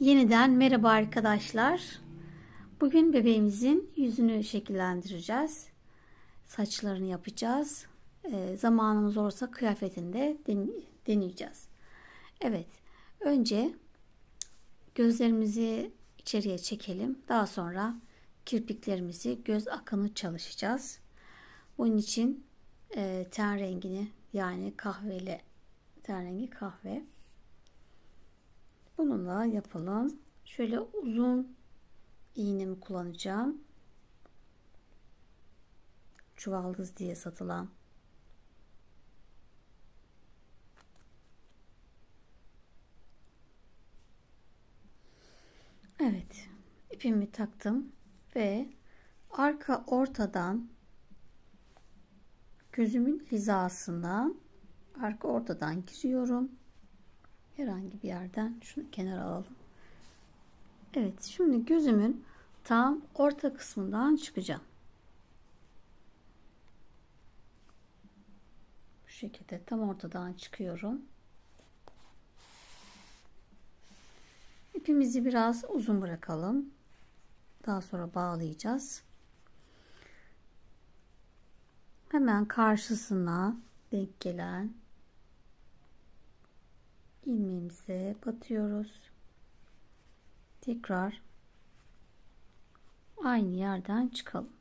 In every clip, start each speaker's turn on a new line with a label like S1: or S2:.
S1: Yeniden merhaba arkadaşlar. Bugün bebeğimizin yüzünü şekillendireceğiz. Saçlarını yapacağız. Zamanımız olursa kıyafetini de deneyeceğiz. Evet. Önce gözlerimizi içeriye çekelim. Daha sonra kirpiklerimizi, göz akını çalışacağız. Bunun için ten rengini, yani kahveli ten rengi kahve. Bununla yapalım. Şöyle uzun iğnemi kullanacağım. Çuvaldız diye satılan. Evet. İpimi taktım ve arka ortadan gözümün hizasına arka ortadan giriyorum. Herhangi bir yerden şunu kenara alalım. Evet, şimdi gözümün tam orta kısmından çıkacağım. Bu şekilde tam ortadan çıkıyorum. İpimizi biraz uzun bırakalım. Daha sonra bağlayacağız. Hemen karşısına denk gelen ilmeğimize batıyoruz. Tekrar aynı yerden çıkalım.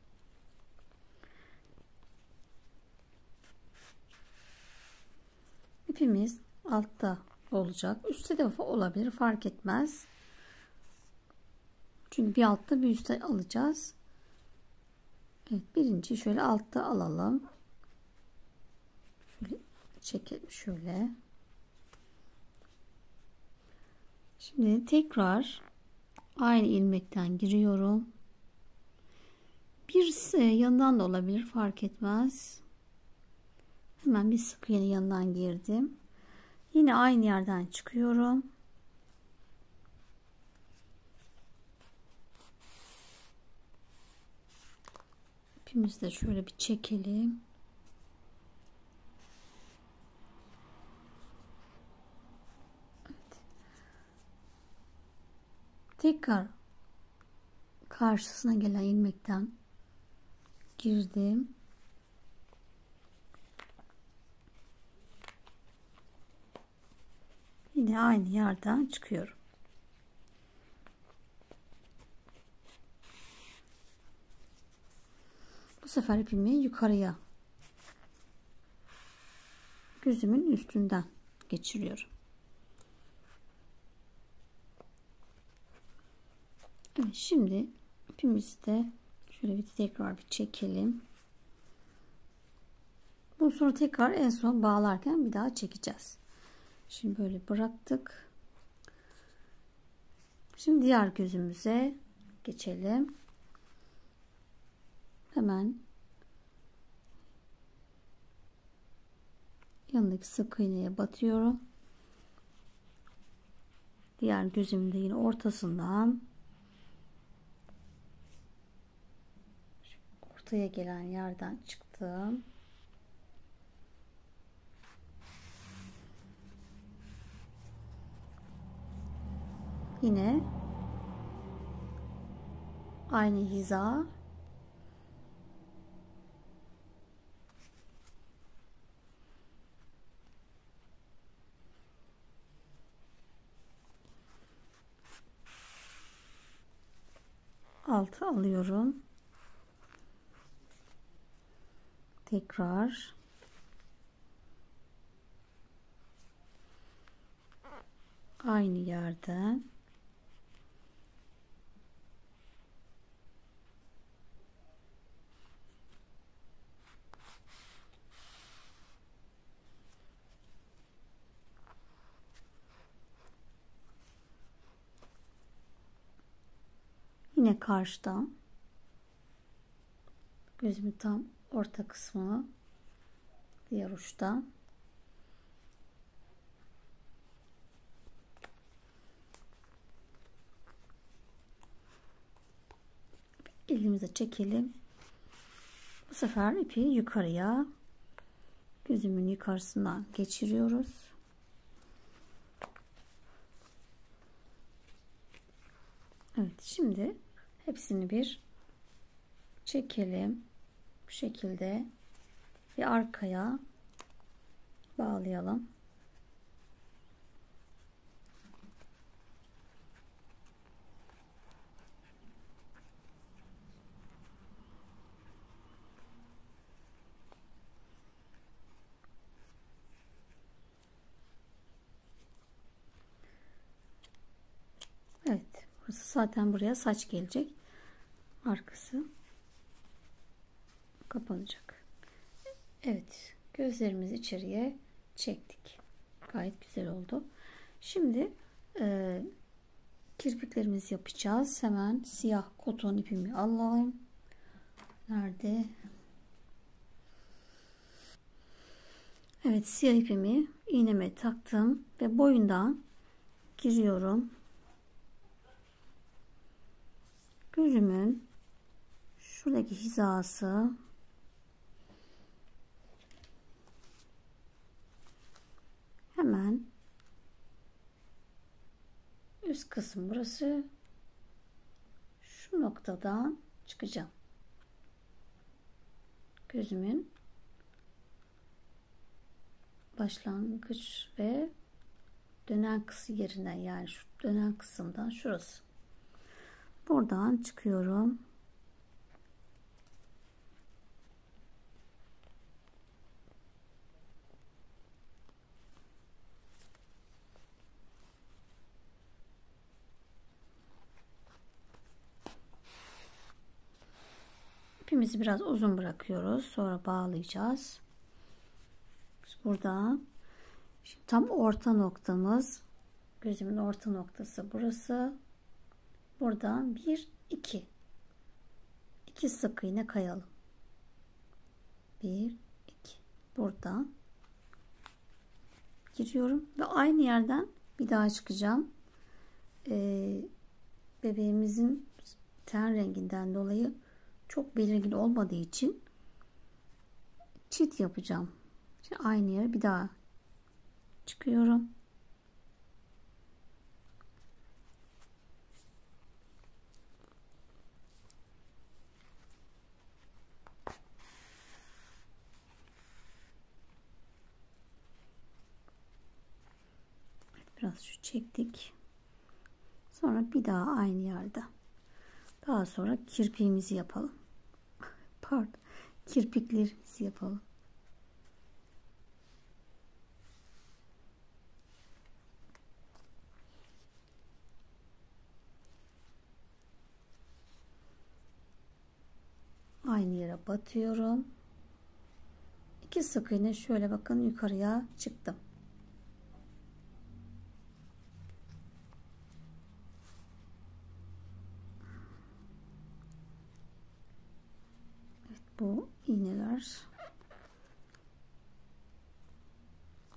S1: İpimiz altta olacak. Üstte de olabilir, fark etmez. Çünkü bir altta bir üstte alacağız. Evet, birinci şöyle altta alalım. Şöyle çekelim şöyle. Şimdi tekrar aynı ilmekten giriyorum. Bir yandan da olabilir, fark etmez. Hemen bir sık iğne yanından girdim. Yine aynı yerden çıkıyorum. İpimizi de şöyle bir çekelim. Evet. Tekrar karşısına gelen ilmekten girdim. Yine aynı yerden çıkıyorum. Bu sefer ipimi yukarıya, gözümün üstünden geçiriyorum. Evet, şimdi ipimizi de şöyle tekrar bir çekelim. Bu sonra tekrar en son bağlarken bir daha çekeceğiz. Şimdi böyle bıraktık. Şimdi diğer gözümüze geçelim. Hemen yanındaki sık iğneye batıyorum. Diğer gözümün de yine ortasından ortaya gelen yerden çıktım. Yine aynı hiza. Altı alıyorum. Tekrar aynı yerden yine karşıdan gözümün tam orta kısmı, diğer uçtan elimize çekelim. Bu sefer ipi yukarıya, gözümün yukarısından geçiriyoruz. Evet, şimdi hepsini bir çekelim. Bu şekilde bir arkaya bağlayalım. Evet, burası zaten buraya saç gelecek. Arkası kapanacak. Evet, gözlerimizi içeriye çektik. Gayet güzel oldu. Şimdi kirpiklerimizi yapacağız. Hemen siyah koton ipimi alalım. Nerede? Evet, siyah ipimi iğneme taktım ve boyundan giriyorum. Gözümün şuradaki hizası hemen üst kısım burası. Şu noktadan çıkacağım. Gözümün başlangıç ve dönen kısım yerinden, yani şu dönen kısımdan şurası. Buradan çıkıyorum. İpimizi biraz uzun bırakıyoruz. Sonra bağlayacağız. Burada şimdi tam orta noktamız, gözümün orta noktası burası. Buradan 1 2 sık iğne kayalım. 1 2 buradan giriyorum ve aynı yerden bir daha çıkacağım. Bebeğimizin ten renginden dolayı çok belirgin olmadığı için çift yapacağım. Şimdi aynı yere bir daha çıkıyorum. Biraz şu çektik. Sonra bir daha aynı yerde. Daha sonra kirpiğimizi yapalım. Pardon. Kirpiklerimizi yapalım. Aynı yere batıyorum. 2 sık iğne şöyle bakın yukarıya çıktım. Evet, bu iğneler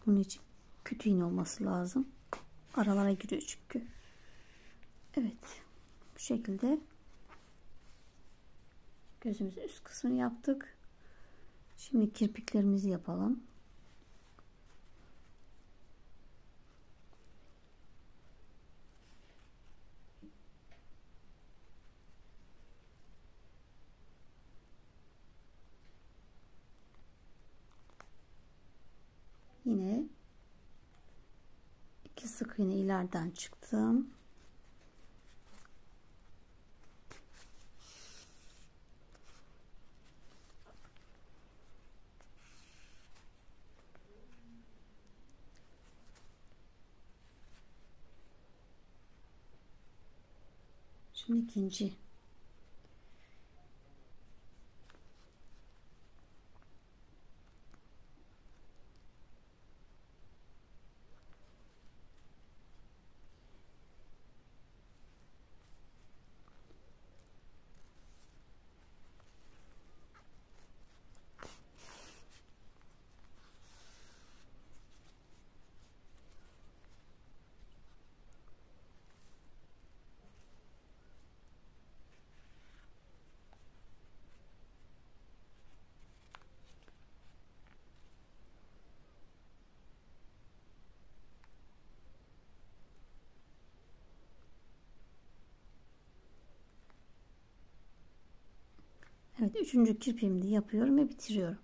S1: bunun için kötü iğne olması lazım. Aralara giriyor çünkü. Evet. Bu şekilde gözümüzün üst kısmını yaptık. Şimdi kirpiklerimizi yapalım. Yine 2 sık iğne ileriden çıktım. Şimdi ikinci. Evet, üçüncü kirpiğimi de yapıyorum ve bitiriyorum.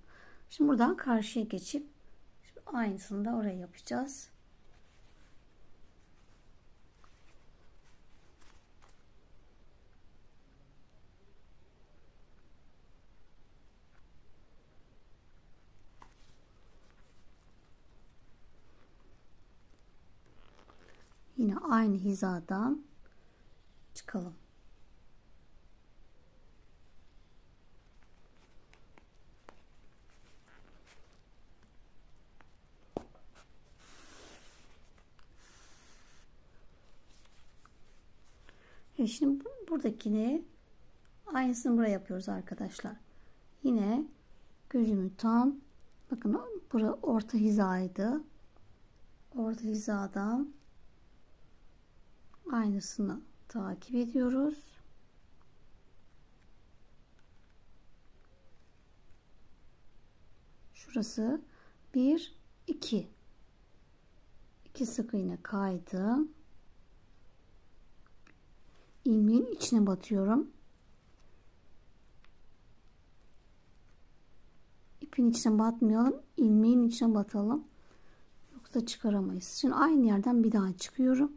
S1: Şimdi buradan karşıya geçip aynısını da oraya yapacağız. Yine aynı hizadan çıkalım. Şimdi buradakini aynısını buraya yapıyoruz arkadaşlar. Yine gözümü tam, bakın bura orta hizaydı. Orta hizadan aynısını takip ediyoruz. Şurası 1 2 sık iğne kaydım. İlmeğin içine batıyorum. İpin içine batmayalım, ilmeğin içine batalım, yoksa çıkaramayız. Şimdi aynı yerden bir daha çıkıyorum.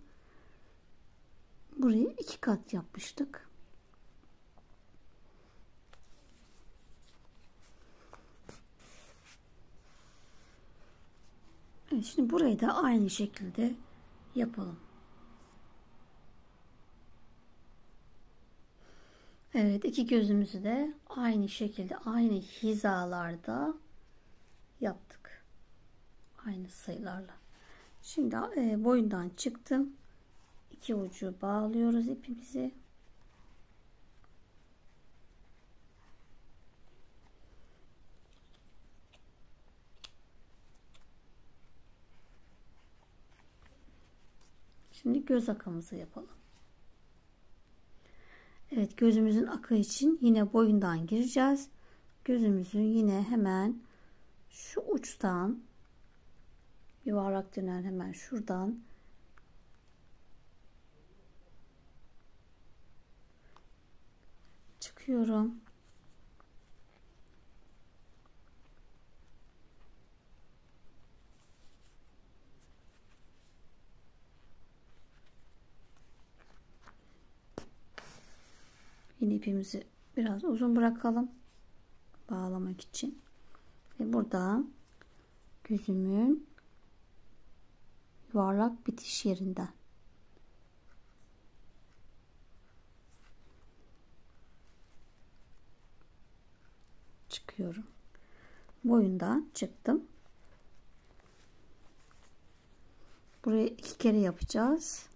S1: Burayı 2 kat yapmıştık. Evet, şimdi burayı da aynı şekilde yapalım. Evet, iki gözümüzü de aynı şekilde aynı hizalarda yaptık. Aynı sayılarla. Şimdi boyundan çıktım. İki ucu bağlıyoruz ipimizi. Şimdi göz akamızı yapalım. Evet, gözümüzün akı için yine boyundan gireceğiz. Gözümüzü yine hemen şu uçtan, yuvarlak dönen hemen şuradan çıkıyorum. Yine ipimizi biraz uzun bırakalım bağlamak için. Ve buradan gözümün yuvarlak bitiş yerinden çıkıyorum. Boyundan çıktım. Burayı 2 kere yapacağız.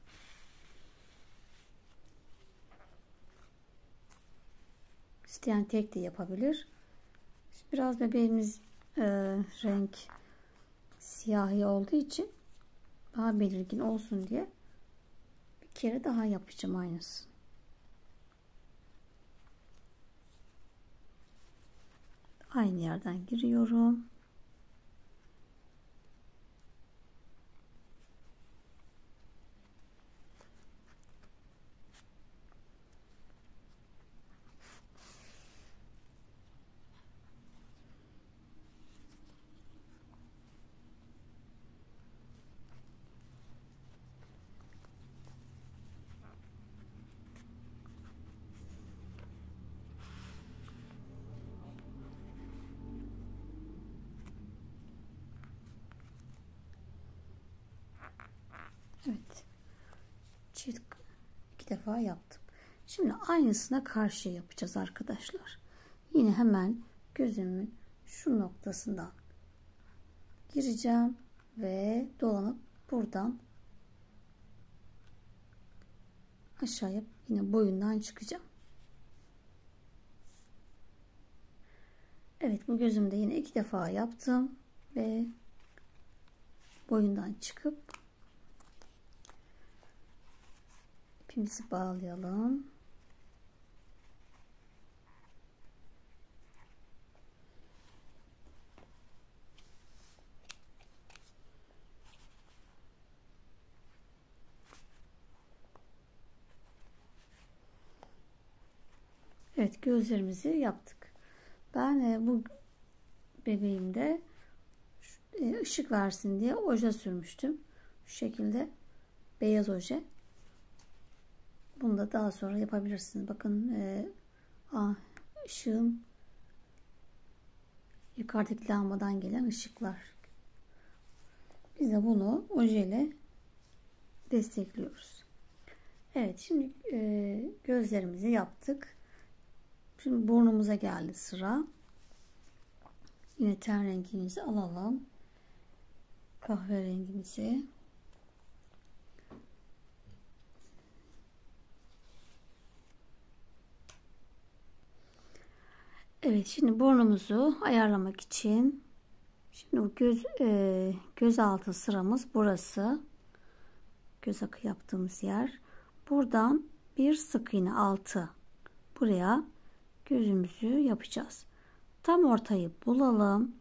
S1: İsteyen tek de yapabilir. Biraz bebeğimiz renk siyahi olduğu için daha belirgin olsun diye bir kere daha yapacağım aynısı. Aynı yerden giriyorum. Evet. Çift 2 defa yaptım. Şimdi aynısına karşı yapacağız arkadaşlar. Yine hemen gözümün şu noktasından gireceğim ve dolanıp buradan aşağıya yine boyundan çıkacağım. Evet, bu gözümde yine 2 defa yaptım ve boyundan çıkıp ipimizi bağlayalım. Evet, gözlerimizi yaptık. Ben bu bebeğimde ışık versin diye oje sürmüştüm. Şu şekilde beyaz oje. Bunu da daha sonra yapabilirsiniz. Bakın ışığın yukarıdaki lambadan gelen ışıklar. Biz de bunu ojeyle destekliyoruz. Evet, şimdi gözlerimizi yaptık. Şimdi burnumuza geldi sıra. Yine ten rengimizi alalım. Kahverengimizi. Evet, şimdi burnumuzu ayarlamak için şimdi bu göz altı sıramız burası. Göz akı yaptığımız yer. Buradan bir sık iğne altı buraya gözümüzü yapacağız. Tam ortayı bulalım.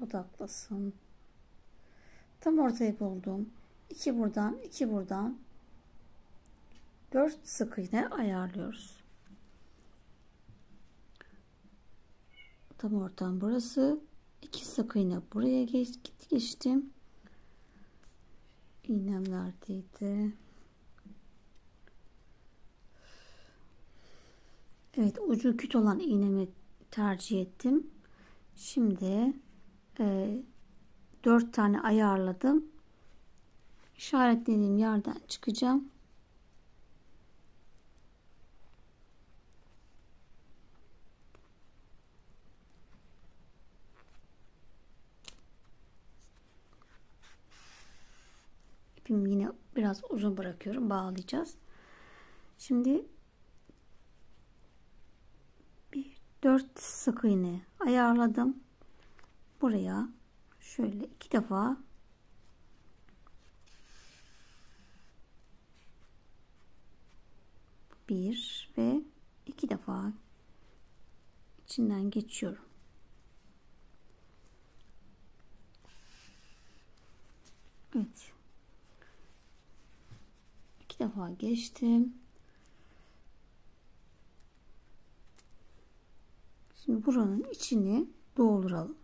S1: Odaklasın. Tam ortayı buldum. 2 buradan, 2 buradan. 4 sık iğne ayarlıyoruz. Tam ortam burası. 2 sık iğne buraya geçtim. İğnem neredeydi? Evet, ucu küt olan iğnemi tercih ettim. Şimdi 4 tane ayarladım. İşaretlediğim yerden çıkacağım. İpimi yine biraz uzun bırakıyorum. Bağlayacağız. Şimdi 4 sık iğne ayarladım. Buraya şöyle 2 defa bir ve 2 defa içinden geçiyorum. Evet. 2 defa geçtim. Şimdi buranın içini dolduralım.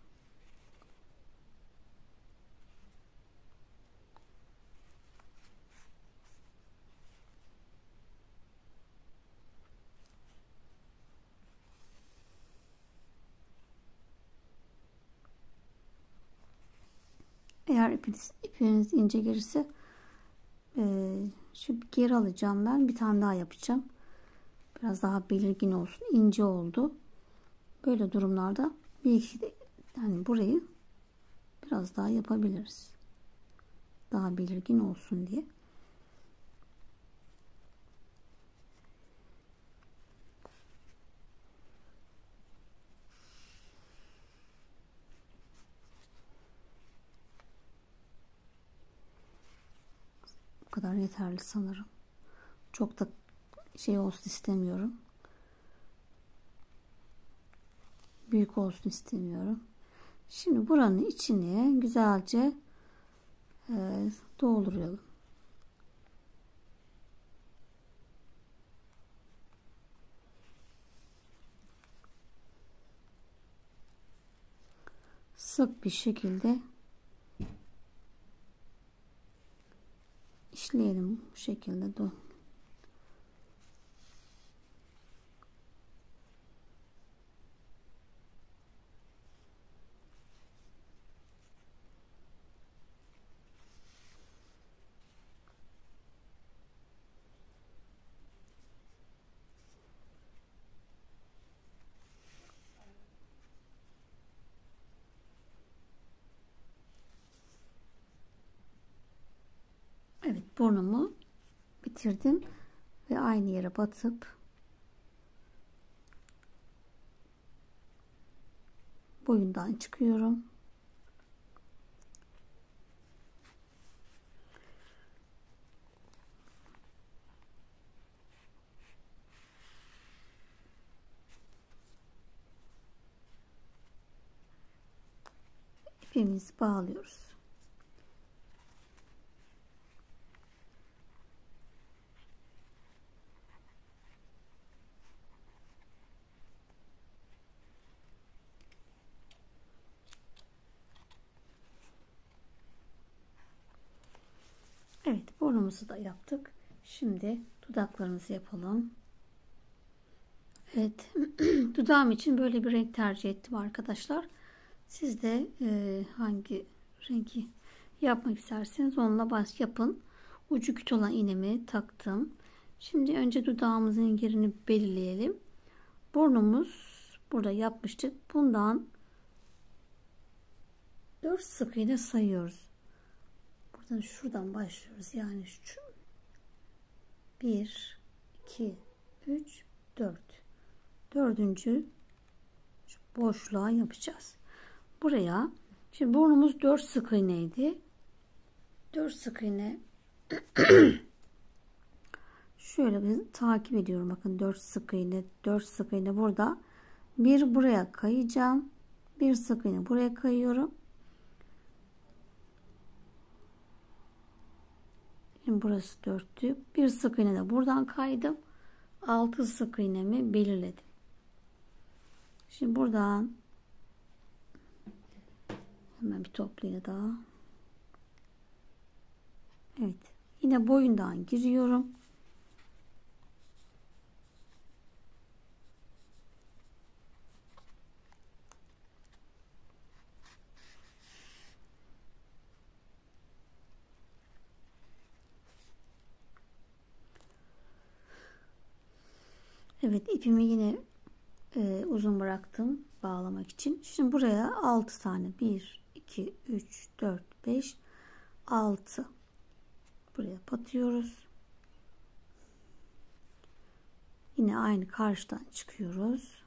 S1: Eğer ipiniz ince gelirse şu geri alacağım, ben bir tane daha yapacağım. Biraz daha belirgin olsun. İnce oldu. Böyle durumlarda bir iki de yani burayı biraz daha yapabiliriz. Daha belirgin olsun diye. Bu kadar yeterli sanırım. Çok da şey olsun istemiyorum. Büyük olsun istemiyorum. Şimdi buranın içini güzelce dolduralım. Sık bir şekilde işleyelim bu şekilde. Evet, burnumu bitirdim ve aynı yere batıp boyundan çıkıyorum. İpimizi bağlıyoruz. dudağımızı da yaptık. Şimdi dudaklarımızı yapalım. Evet, dudağım için böyle bir renk tercih ettim arkadaşlar. Siz de hangi rengi yapmak isterseniz onunla yapın. Ucu küt olan iğnemi taktım. Şimdi önce dudağımızın yerini belirleyelim. Burnumuz burada yapmıştık. Bundan 4 sık iğne sayıyoruz. Buradan şuradan başlıyoruz. Yani şu 1 2 3 4. Dördüncü boşluğa yapacağız. Buraya şimdi burnumuz 4 sık iğneydi. 4 sık iğne şöyle bir takip ediyorum. Bakın 4 sık iğne, 4 sık iğne burada. Bir buraya kayacağım. Bir sık iğne buraya kayıyorum. Şimdi burası 4'tü. Bir sık iğne de buradan kaydım. 6 sık iğnemi belirledim. Şimdi buradan hemen bir toplayayım daha. Evet. Yine boyundan giriyorum. Evet, ipimi yine uzun bıraktım bağlamak için. Şimdi buraya 6 tane 1 2 3 4 5 6 buraya batıyoruz. Yine aynı karşıdan çıkıyoruz.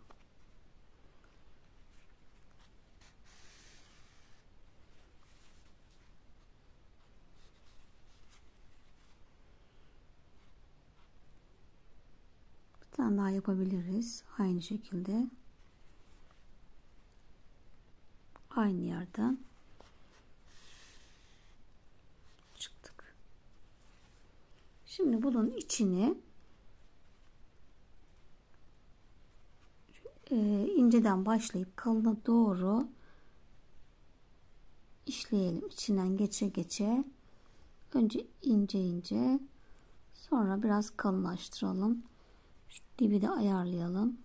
S1: Bir tane daha yapabiliriz. Aynı şekilde. Aynı yerden çıktık. Şimdi bunun içini inceden başlayıp kalına doğru işleyelim. İçinden geçe geçe. Önce ince ince, sonra biraz kalınlaştıralım. Şu dibi de ayarlayalım.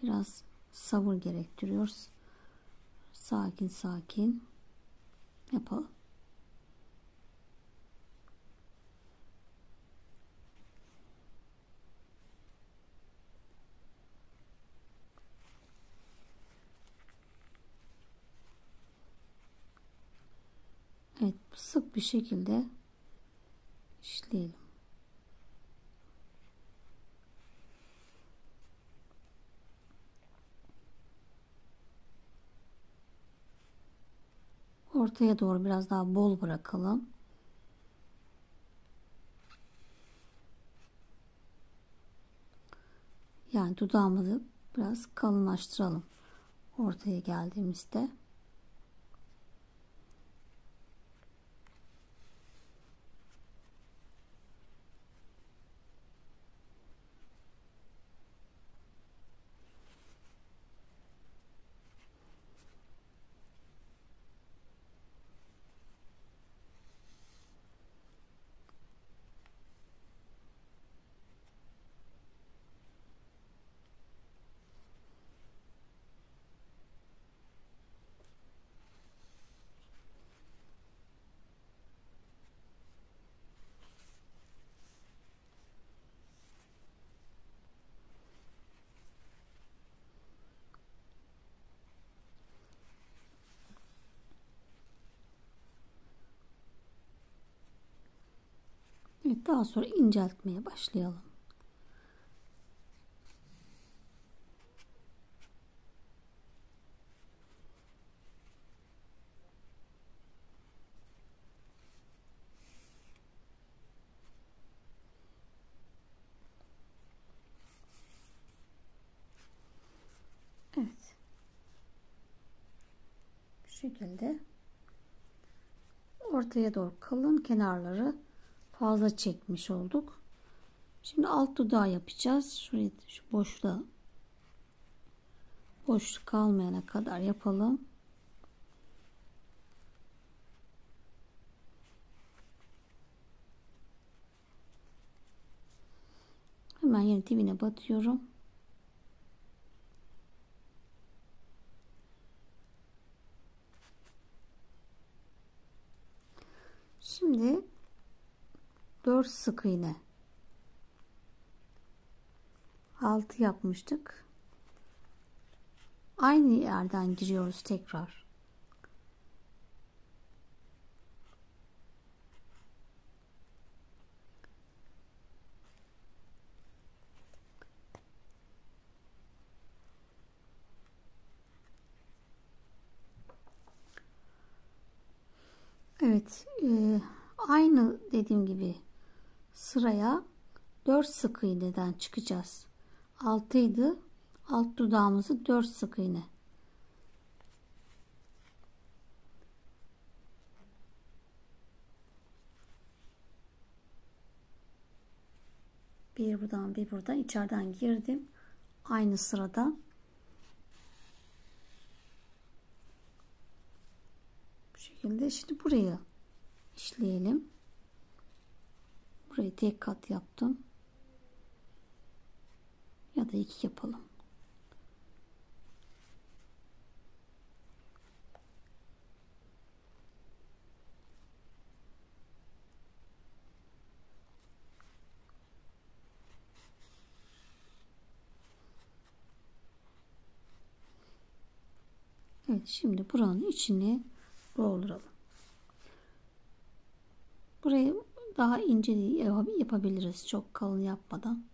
S1: Biraz sabır gerektiriyoruz. Sakin sakin yapalım. Evet, sık bir şekilde işleyelim. Ortaya doğru biraz daha bol bırakalım. Yani dudağımızı biraz kalınlaştıralım. Ortaya geldiğimizde. Evet, daha sonra inceltmeye başlayalım. Evet. Bu şekilde ortaya doğru kalın, kenarları fazla çekmiş olduk. Şimdi alt dudağı yapacağız. Şuraya şu boşluğa, boşluk kalmayana kadar yapalım. Hemen yine dibine batıyorum. Şimdi 4 sık iğne, 6 yapmıştık. Aynı yerden giriyoruz tekrar. Evet, aynı dediğim gibi sıraya 4 sık iğneden çıkacağız. 6 idi. Alt dudağımızı 4 sık iğne. Bir buradan bir buradan içeriden girdim. Aynı sırada. Bu şekilde şimdi buraya işleyelim. Burayı tek kat yaptım. Ya da 2 yapalım. Evet, şimdi buranın içini dolduralım. Burayı daha ince yapabiliriz. Çok kalın yapmadan.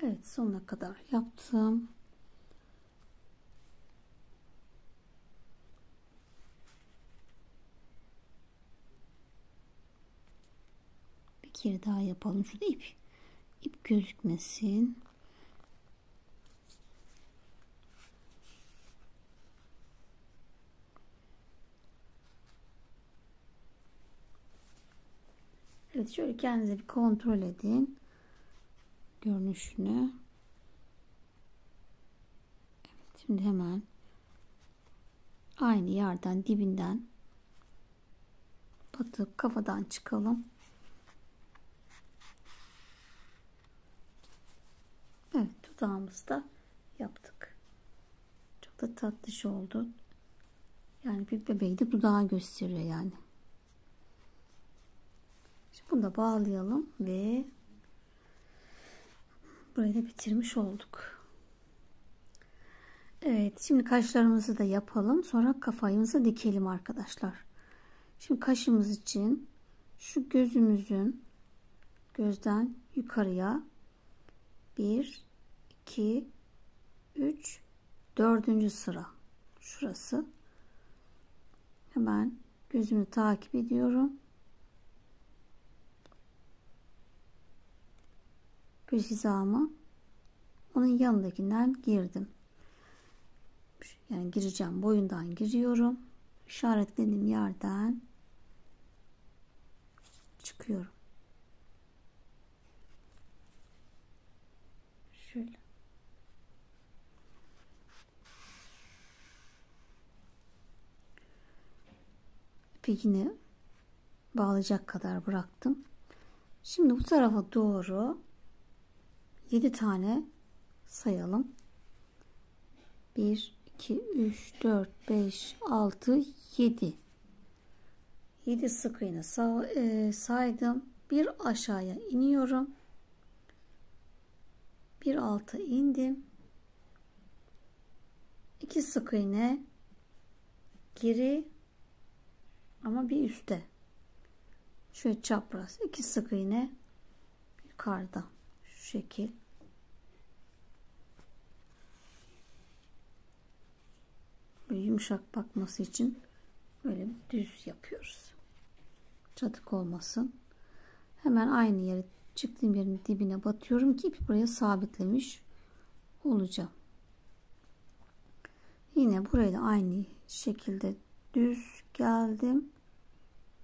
S1: Evet, sonuna kadar yaptım. Bir kere daha yapalım. Şurada ip gözükmesin. Evet, şöyle kendinize bir kontrol edin görünüşünü. Evet, şimdi hemen aynı yerden dibinden batıp kafadan çıkalım. Evet, dudağımızı da yaptık. Çok da tatlış oldu. Yani bir bebeği de dudağı gösteriyor yani. Şimdi bunu da bağlayalım ve burayı da bitirmiş olduk. Evet, şimdi kaşlarımızı da yapalım. Sonra kafamızı dikelim arkadaşlar. Şimdi kaşımız için şu gözümüzün gözden yukarıya 1, 2, 3, 4. sıra. Şurası. Hemen gözümü takip ediyorum. Göz hizamı onun yanındakinden girdim. Yani gireceğim. Boyundan giriyorum. İşaretlediğim yerden çıkıyorum. Şöyle. ipini bağlayacak kadar bıraktım. Şimdi bu tarafa doğru 7 tane sayalım. 1, 2, 3, 4, 5, 6, 7. 7 sık iğne saydım. Bir aşağıya iniyorum. Bir alta indim. 2 sık iğne geri ama bir üstte. Şöyle çapraz 2 sık iğne yukarıda. Şu şekil. Böyle yumuşak bakması için böyle düz yapıyoruz. Çatık olmasın. Hemen aynı yere çıktığım yerin dibine batıyorum ki ipi buraya sabitlemiş olacağım. Yine buraya da aynı şekilde düz geldim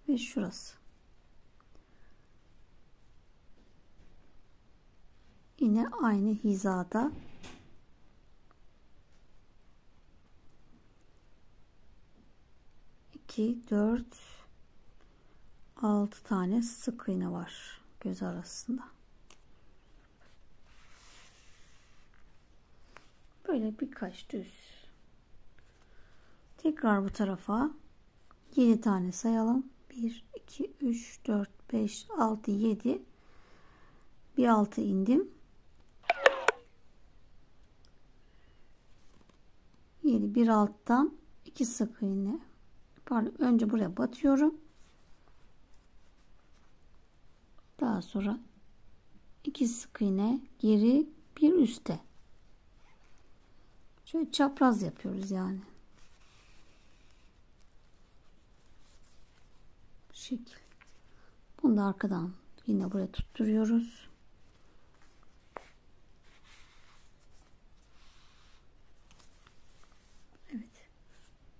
S1: ve şurası. Yine aynı hizada 2, 4, 6 tane sık iğne var göz arasında. Böyle birkaç düz. Tekrar bu tarafa 7 tane sayalım. 1, 2, 3, 4, 5, 6, 7. Bir altı indim. 7 bir alttan 2 sık iğne. Pardon, önce buraya batıyorum. Daha sonra 2 sık iğne geri bir üste. Şöyle çapraz yapıyoruz yani. Bu şekil. Bunu da arkadan yine buraya tutturuyoruz. Evet.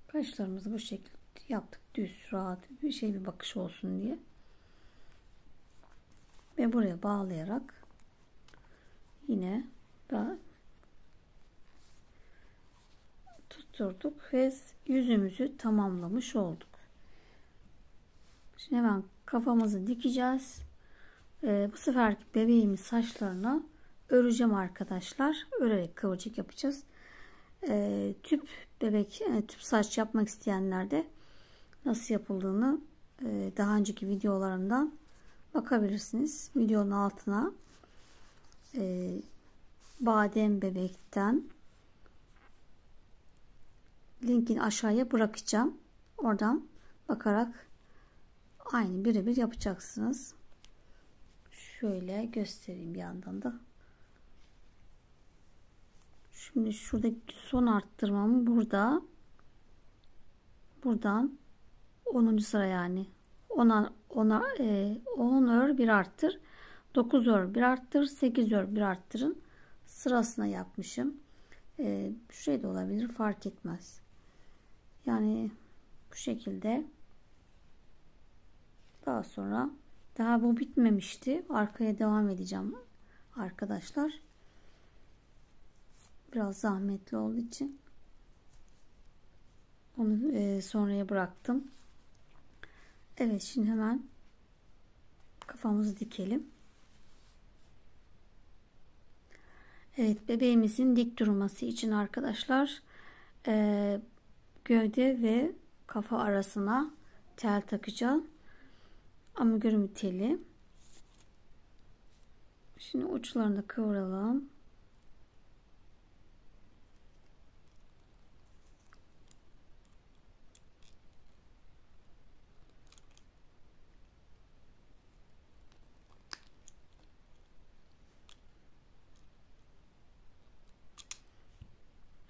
S1: Kaşlarımızı bu şekilde yaptık. Düz, rahat bir bakış olsun diye. Ve buraya bağlayarak yine tutturduk ve yüzümüzü tamamlamış olduk. Şimdi hemen kafamızı dikeceğiz. Bu sefer bebeğimin saçlarını öreceğim arkadaşlar. Örerek kıvırcık yapacağız. Tüp saç yapmak isteyenler de nasıl yapıldığını daha önceki videolarımdan bakabilirsiniz. Videonun altına badem bebekten linkini aşağıya bırakacağım. Oradan bakarak aynı birebir yapacaksınız. Şöyle göstereyim bir yandan da. Şimdi şuradaki son arttırmamı buradan 10. sıra yani 10 ör 1 arttır, 9 ör 1 arttır, 8 ör 1 arttırın sırasına yapmışım. Şey de olabilir, fark etmez. Yani bu şekilde. Daha sonra daha bu bitmemişti. Arkaya devam edeceğim arkadaşlar. Biraz zahmetli olduğu için onu sonraya bıraktım. Evet, şimdi hemen kafamızı dikelim. Evet, bebeğimizin dik durması için arkadaşlar gövde ve kafa arasına tel takacağım. Amigurumi teli. Şimdi uçlarını da kıvıralım.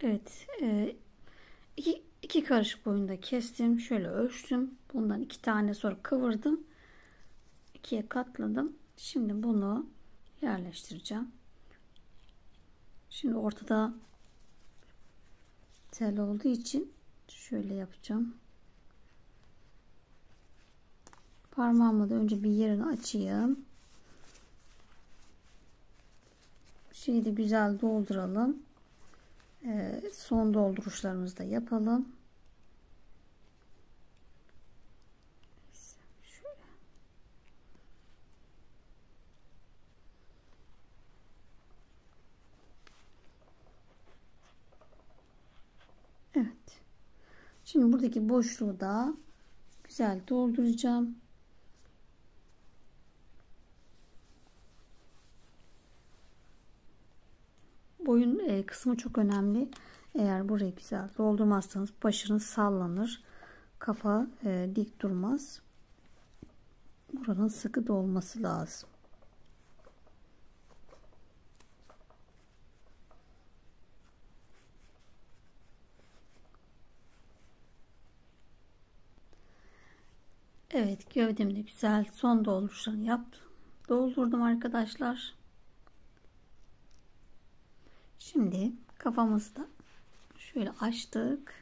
S1: Evet, iki karış boyunda kestim. Şöyle ölçtüm. Bundan 2 tane sonra kıvırdım. 2'ye katladım. Şimdi bunu yerleştireceğim. Şimdi ortada tel olduğu için şöyle yapacağım. Parmağımla da önce bir yerini açayım. Şeyi de güzel dolduralım. Son dolduruşlarımızı da yapalım. Şimdi buradaki boşluğu da güzel dolduracağım. Boyun kısmı çok önemli. Eğer burayı güzel doldurmazsanız başınız sallanır. Kafa dik durmaz. Buranın sıkı dolması lazım. Evet, gövdemde güzel son dolduruşlarını yaptım. Doldurdum arkadaşlar. Şimdi kafamızı da şöyle açtık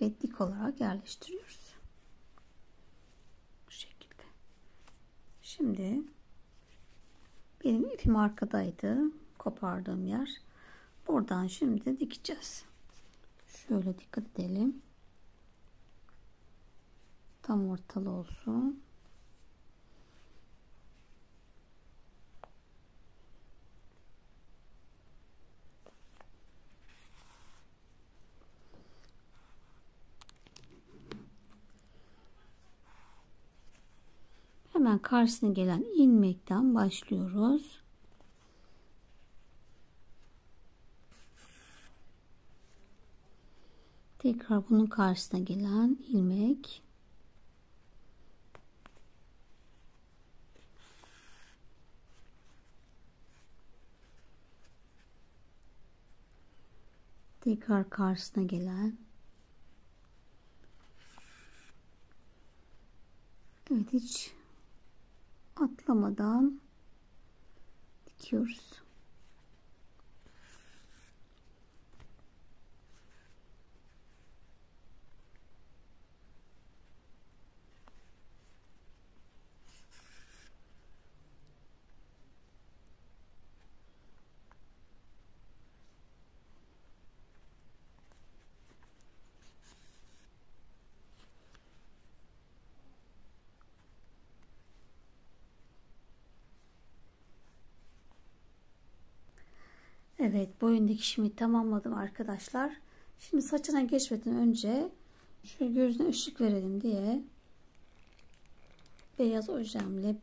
S1: ve dik olarak yerleştiriyoruz. Bu şekilde. Şimdi benim ipim arkadaydı. Kopardığım yer. Buradan şimdi dikeceğiz. Şöyle dikkat edelim. Tam ortalı olsun. Hemen karşısına gelen ilmekten başlıyoruz. Tekrar bunun karşısına gelen ilmek. Tekrar karşısına gelen. Evet, hiç atlamadan dikiyoruz. Evet, boyun dikişimi tamamladım arkadaşlar. Şimdi saçına geçmeden önce şöyle gözüne ışık verelim diye beyaz ojemle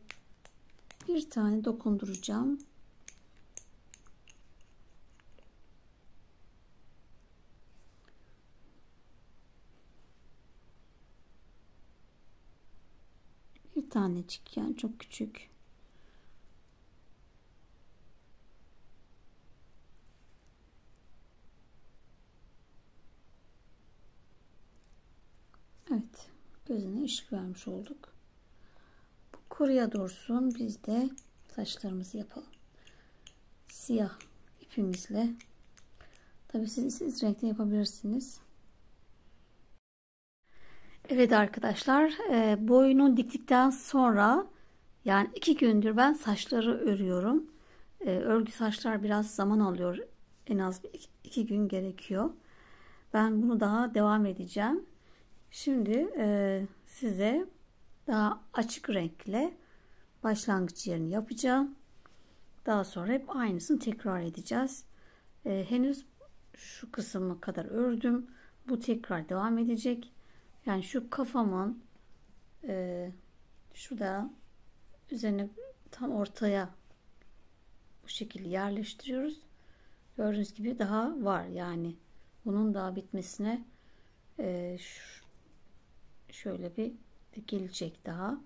S1: bir tane dokunduracağım. Bir tanecik, yani çok küçük. Evet, gözüne ışık vermiş olduk. Bu kuruya dursun, biz de saçlarımızı yapalım. Siyah ipimizle. Tabii siz renkli yapabilirsiniz. Evet arkadaşlar, boyunu diktikten sonra, yani 2 gündür ben saçları örüyorum. Örgü saçlar biraz zaman alıyor. En az 2 gün gerekiyor. Ben bunu daha devam edeceğim. Şimdi size daha açık renkle başlangıç yerini yapacağım. Daha sonra hep aynısını tekrar edeceğiz. Henüz şu kısmı kadar ördüm. Bu tekrar devam edecek. Yani şu kafamın şurada üzerine tam ortaya bu şekilde yerleştiriyoruz. Gördüğünüz gibi daha var, yani bunun daha bitmesine şöyle bir gelecek daha.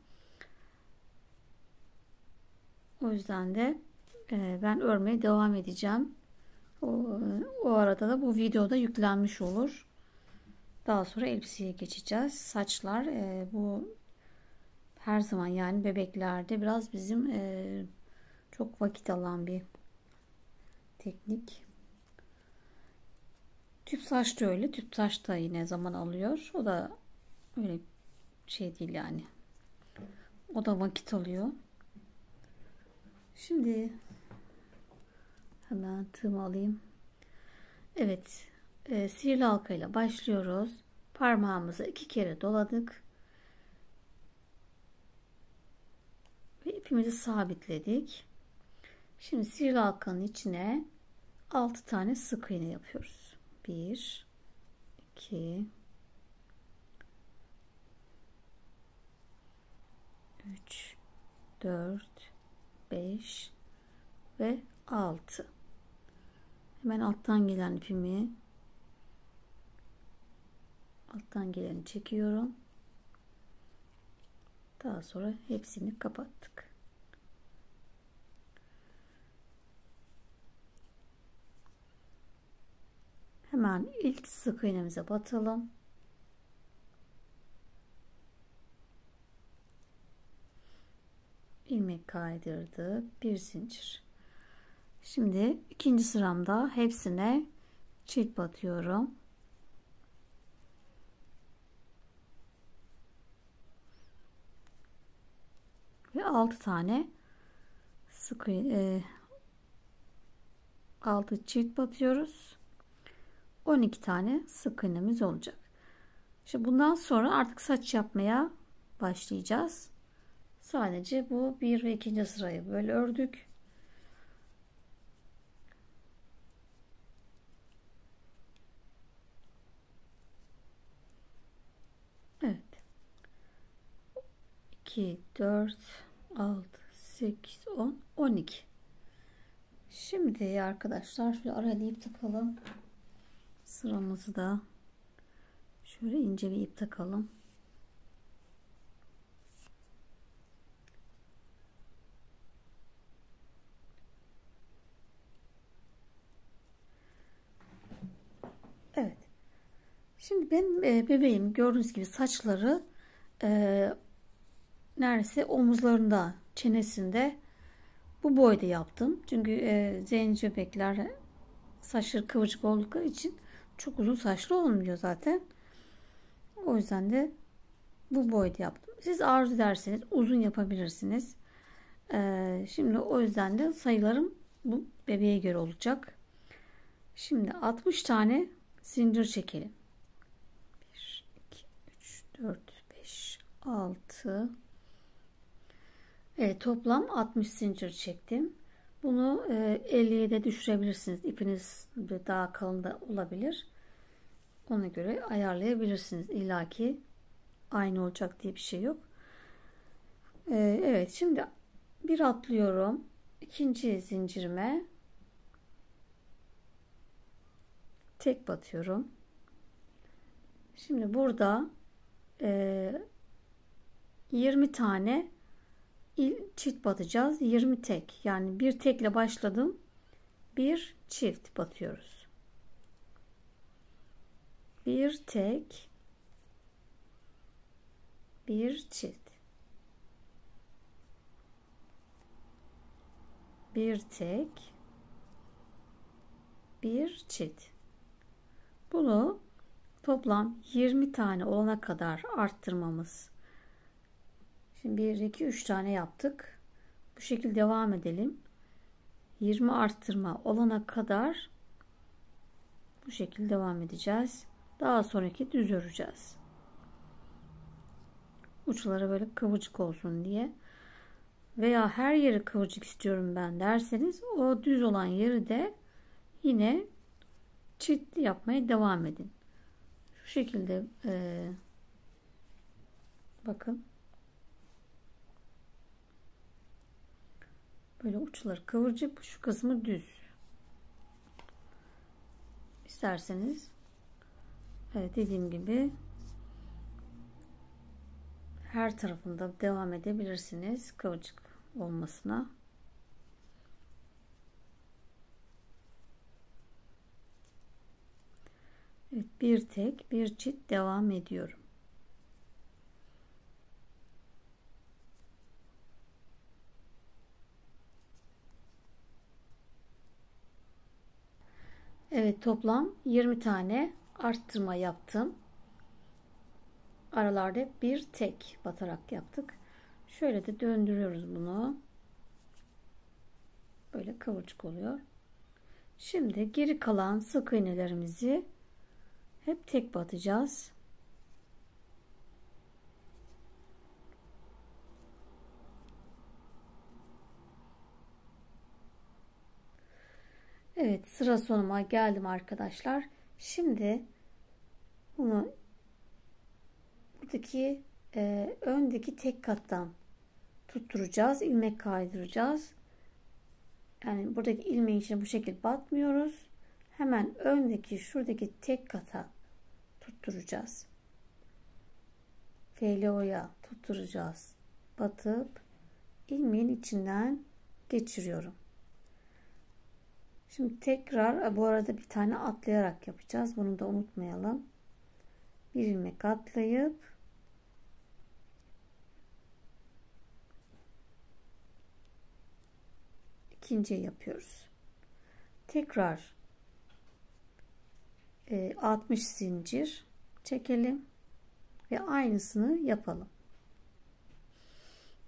S1: O yüzden de ben örmeye devam edeceğim. O arada da bu videoda yüklenmiş olur. Daha sonra elbiseye geçeceğiz. Saçlar bu her zaman, yani bebeklerde biraz bizim çok vakit alan bir teknik. Tüp saç da öyle. Tüp saç da yine zaman alıyor. O da öyle şey değil yani. O da vakit alıyor. Şimdi hemen tığımı alayım. Evet. Sihirli halkayla başlıyoruz. Parmağımızı 2 kere doladık. Ve ipimizi sabitledik. Şimdi sihirli halkanın içine 6 tane sık iğne yapıyoruz. 1 2 3, 4, 5 ve 6. Hemen alttan gelen ipimi geleni çekiyorum. Daha sonra hepsini kapattık. Hemen ilk sık iğnemize batalım. İlmek kaydırdık. Bir zincir. Şimdi ikinci sıramda hepsine çift batıyorum. Ve 6 tane sık 6 çift batıyoruz. 12 tane sık iğnemiz olacak. Şimdi bundan sonra artık saç yapmaya başlayacağız. Sadece bu 1 ve 2. sırayı böyle ördük. Evet. 2, 4, 6, 8, 10, 12. Şimdi arkadaşlar şöyle araya ip takalım. Sıramızı da şöyle ince bir ip takalım. Evet. Şimdi benim bebeğim gördüğünüz gibi saçları neredeyse omuzlarında, çenesinde bu boyda yaptım. Çünkü zenci bebekler saçları kıvırcık oldukları için çok uzun saçlı olmuyor zaten. O yüzden de bu boyda yaptım. Siz arzu ederseniz uzun yapabilirsiniz. Şimdi o yüzden de sayılarım bu bebeğe göre olacak. Şimdi 60 tane zincir çekelim. 1, 2, 3, 4, 5, 6. Evet, toplam 60 zincir çektim. Bunu 50'ye de düşürebilirsiniz. İpiniz daha kalın da olabilir. Ona göre ayarlayabilirsiniz. İlla ki aynı olacak diye bir şey yok. Evet, şimdi bir atlıyorum. İkinci zincirime tek batıyorum. Şimdi burada 20 tane çift batacağız. 20 tek. Yani bir tekle başladım. Bir çift batıyoruz. Bir tek, bir çift. Bir tek, bir çift. Bunu toplam 20 tane olana kadar arttırmamız. Şimdi 1, 2, 3 tane yaptık. Bu şekilde devam edelim. 20 arttırma olana kadar bu şekilde devam edeceğiz. Daha sonraki düz öreceğiz. Uçları böyle kıvırcık olsun diye. Veya her yeri kıvırcık istiyorum ben derseniz o düz olan yeri de yine çift yapmaya devam edin. Şu şekilde bakın. Böyle uçları kıvırcık, şu kısmı düz. İsterseniz evet, dediğim gibi her tarafında devam edebilirsiniz kıvırcık olmasına. Evet, bir tek bir çift devam ediyorum. Evet, toplam 20 tane arttırma yaptım. Aralarda hep bir tek batarak yaptık. Şöyle de döndürüyoruz bunu. Böyle kıvırcık oluyor. Şimdi geri kalan sık iğnelerimizi hep tek batacağız. Evet, sıra sonuma geldim arkadaşlar. Şimdi bunu buradaki öndeki tek kattan tutturacağız. İlmek kaydıracağız. Yani buradaki ilmeğin içine bu şekilde batmıyoruz. Hemen öndeki şuradaki tek kata tutturacağız. FLO'ya tutturacağız. Batıp ilmeğin içinden geçiriyorum. Şimdi tekrar bu arada bir tane atlayarak yapacağız. Bunu da unutmayalım. Bir ilmek atlayıp ikinciyi yapıyoruz. Tekrar 60 zincir çekelim ve aynısını yapalım.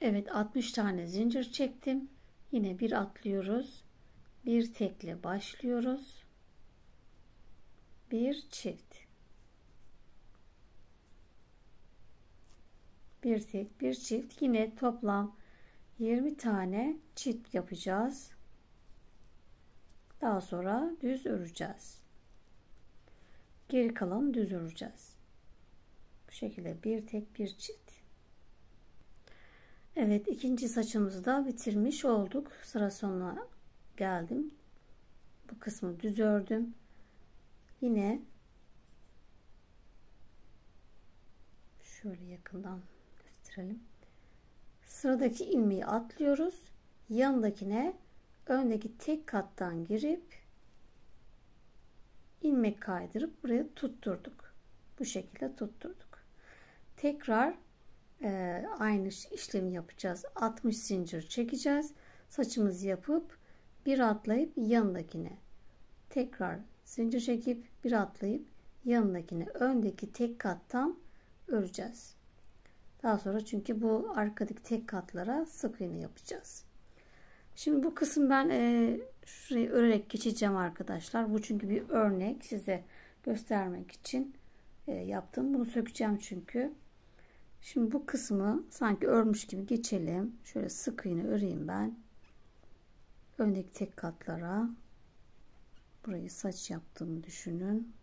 S1: Evet, 60 tane zincir çektim. Yine bir atlıyoruz. Bir tekle başlıyoruz. Bir çift. Bir tek, bir çift. Yine toplam 20 tane çift yapacağız. Daha sonra düz öreceğiz. Geri kalanı düz öreceğiz. Bu şekilde bir tek, bir çift. Evet, ikinci saçımızı da bitirmiş olduk. Sıra sonuna geldim. Bu kısmı düz ördüm. Yine şöyle yakından gösterelim. Sıradaki ilmeği atlıyoruz. Yanındakine öndeki tek kattan girip ilmek kaydırıp buraya tutturduk. Bu şekilde tutturduk. Tekrar aynı işlemi yapacağız. 60 zincir çekeceğiz. Saçımızı yapıp bir atlayıp yanındakine tekrar zincir çekip bir atlayıp yanındakine öndeki tek kattan öreceğiz. Daha sonra çünkü bu arkadaki tek katlara sık iğne yapacağız. Şimdi bu kısım ben şurayı örerek geçeceğim arkadaşlar. Bu çünkü bir örnek, size göstermek için yaptım. Bunu sökeceğim çünkü. Şimdi bu kısmı sanki örmüş gibi geçelim. Şöyle sık iğne öreyim ben. Öndeki tek katlara. Burayı saç yaptığımı düşünün.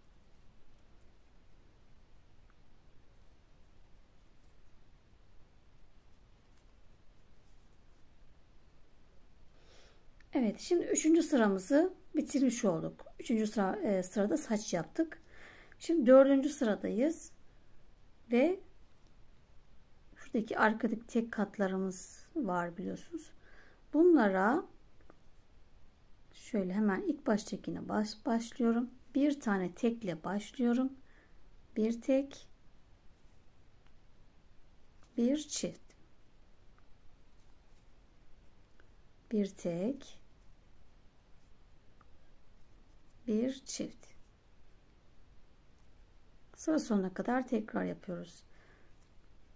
S1: Evet, şimdi 3. sıramızı bitirmiş olduk. 3. sırada saç yaptık. Şimdi 4. sıradayız. Ve şuradaki arkadaki tek katlarımız var biliyorsunuz. Bunlara şöyle hemen ilk baştakine başlıyorum. Bir tane tekle başlıyorum. Bir tek, bir çift. Bir tek, bir çift. Sıra sonuna kadar tekrar yapıyoruz.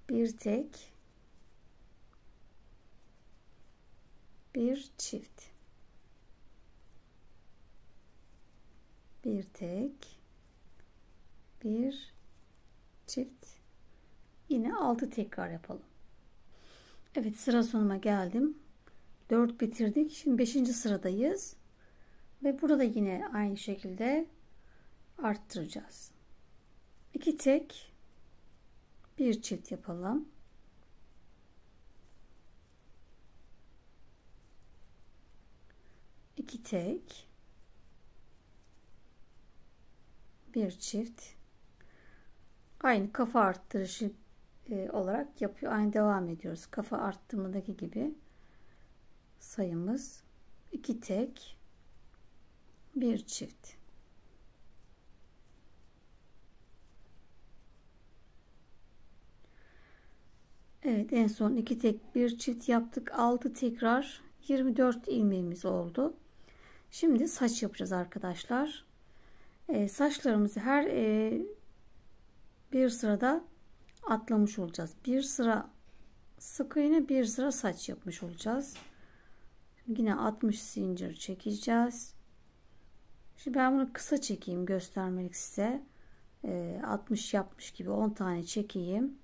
S1: Bir tek, bir çift. Bir tek, bir çift. Yine 6 tekrar yapalım. Evet, sıra sonuna geldim. 4 bitirdik. Şimdi 5. sıradayız. Ve burada yine aynı şekilde arttıracağız. 2 tek, bir çift yapalım. İki tek, bir çift. Aynı kafa arttırışı olarak yapıyor. Aynı devam ediyoruz. Kafa arttırmadaki gibi sayımız 2 tek, bir çift. Evet, en son 2 tek, bir çift yaptık. 6 tekrar 24 ilmeğimiz oldu. Şimdi saç yapacağız arkadaşlar. Saçlarımızı her bir sırada atlamış olacağız. Bir sıra sık iğne, bir sıra saç yapmış olacağız. Yine 60 zincir çekeceğiz. Şimdi ben bunu kısa çekeyim göstermek size. 60 yapmış gibi 10 tane çekeyim.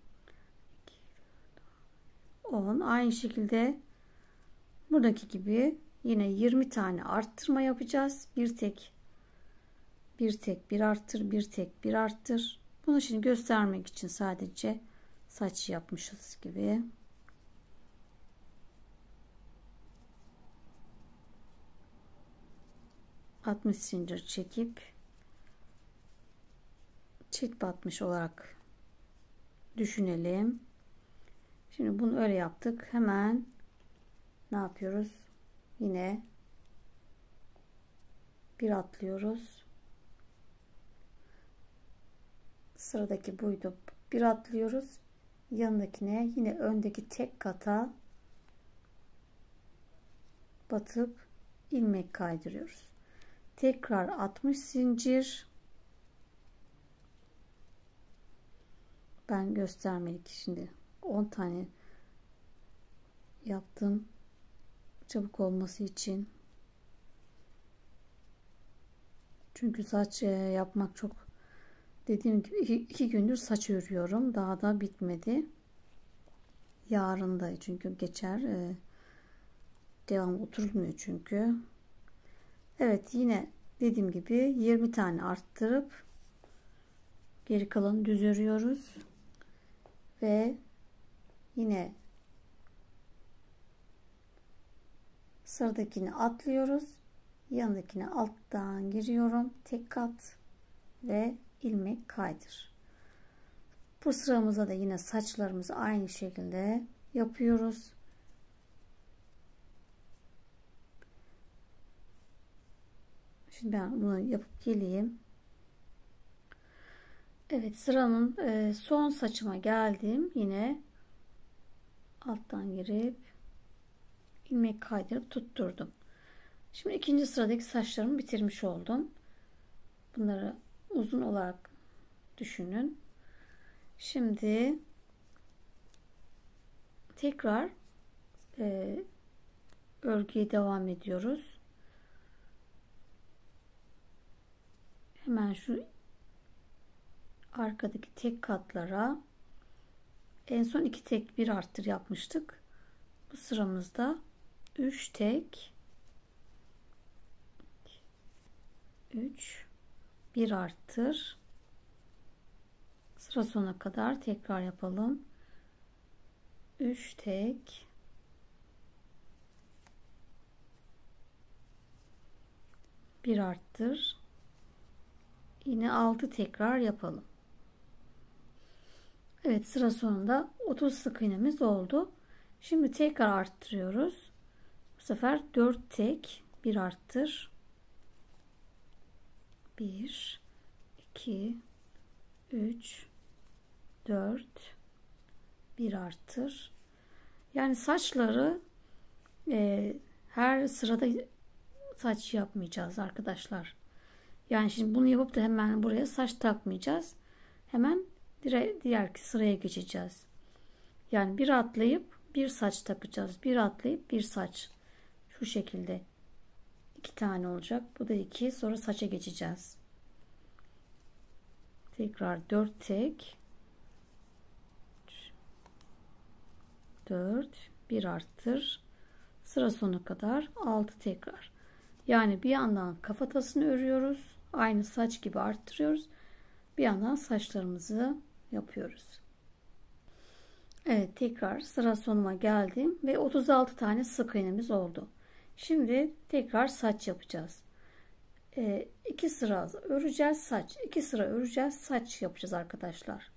S1: 10. Aynı şekilde buradaki gibi yine 20 tane arttırma yapacağız. Bir tek, bir tek, bir arttır, bir tek, bir arttır. Bunu şimdi göstermek için sadece saç yapmışız gibi. 60 zincir çekip çift batmış olarak düşünelim. Şimdi bunu öyle yaptık. Hemen ne yapıyoruz? Yine bir atlıyoruz. Sıradaki buydu. Bir atlıyoruz. Yanındakine yine öndeki tek kata batıp ilmek kaydırıyoruz. Tekrar 60 zincir. Ben göstermelik şimdi 10 tane yaptım. Çabuk olması için. Çünkü saç yapmak çok, dediğim gibi 2 gündür saç örüyorum. Daha da bitmedi. Yarın da çünkü geçer. Devam oturmuyor çünkü. Evet, yine dediğim gibi 20 tane arttırıp geri kalanı düz örüyoruz. Ve yine sıradakini atlıyoruz. Yanındakine alttan giriyorum. Tek kat ve ilmek kaydır. Bu sıramıza da yine saçlarımızı aynı şekilde yapıyoruz. Şimdi ben bunu yapıp geleyim. Evet, sıranın son saçıma geldim. Yine alttan girip ilmek kaydırıp tutturdum. Şimdi ikinci sıradaki saçlarımı bitirmiş oldum. Bunları uzun olarak düşünün. Şimdi tekrar örgüye devam ediyoruz. Hemen şu arkadaki tek katlara en son 2 tek 1 arttır yapmıştık. Bu sıramızda 3 tek 3 1 arttır. Sıra sonuna kadar tekrar yapalım. 3 tek 1 arttır. Yine 6 tekrar yapalım. Evet, sıra sonunda 30 sık iğnemiz oldu. Şimdi tekrar arttırıyoruz. Bu sefer 4 tek 1 arttır. 1 2 3 4 1 arttır. Yani saçları her sırada saç yapmayacağız arkadaşlar. Yani şimdi bunu yapıp da hemen buraya saç takmayacağız. Hemen diğer sıraya geçeceğiz. Yani bir atlayıp bir saç takacağız. Bir atlayıp bir saç. Şu şekilde 2 tane olacak. Bu da 2. Sonra saça geçeceğiz. Tekrar 4 tek 4 1 arttır. Sıra sonuna kadar 6 tekrar. Yani bir yandan kafatasını örüyoruz. Aynı saç gibi arttırıyoruz. Bir yandan saçlarımızı yapıyoruz. Evet, tekrar sıra sonuma geldim ve 36 tane sık iğnemiz oldu. Şimdi tekrar saç yapacağız. 2 sıra öreceğiz saç, 2 sıra öreceğiz saç yapacağız arkadaşlar.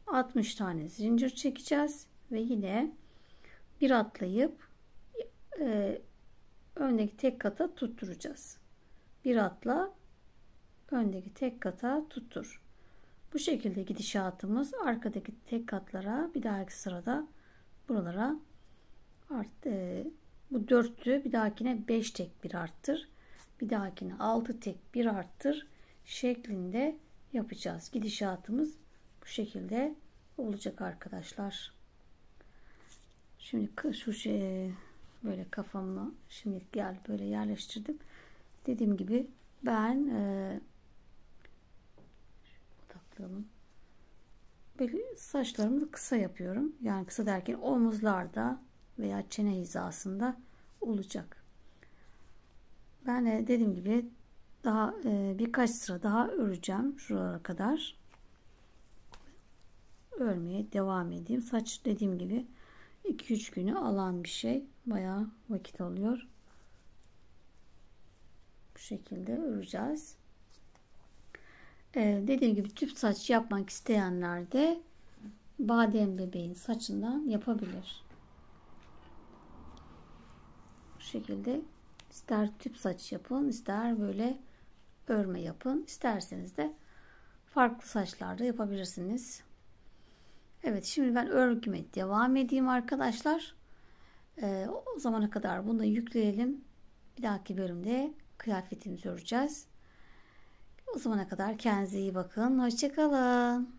S1: 60 tane zincir çekeceğiz ve yine bir atlayıp öndeki tek kata tutturacağız. Bir atla öndeki tek kata tuttur. Bu şekilde gidişatımız arkadaki tek katlara, bir dahaki sırada buralara bu 4'tü, bir dahakine 5 tek 1 arttır, bir dahakine 6 tek 1 arttır şeklinde yapacağız. Gidişatımız bu şekilde olacak arkadaşlar. Şimdi şu böyle kafamı şimdi gel böyle yerleştirdim. Dediğim gibi ben odaklayalım. Böyle saçlarımı kısa yapıyorum. Yani kısa derken omuzlarda veya çene hizasında olacak. Ben dediğim gibi daha birkaç sıra daha öreceğim şuralara kadar. Örmeye devam edeyim. Saç dediğim gibi 2-3 günü alan bir şey. Bayağı vakit alıyor. Bu şekilde öreceğiz. Dediğim gibi tüp saç yapmak isteyenler de badem bebeğin saçından yapabilir. Bu şekilde ister tüp saç yapın, ister böyle örme yapın. İsterseniz de farklı saçlarda yapabilirsiniz. Evet, şimdi ben örgüme devam edeyim arkadaşlar. O zamana kadar bunu da yükleyelim. Bir dahaki bölümde kıyafetimizi öreceğiz. O zamana kadar kendinize iyi bakın. Hoşça kalın.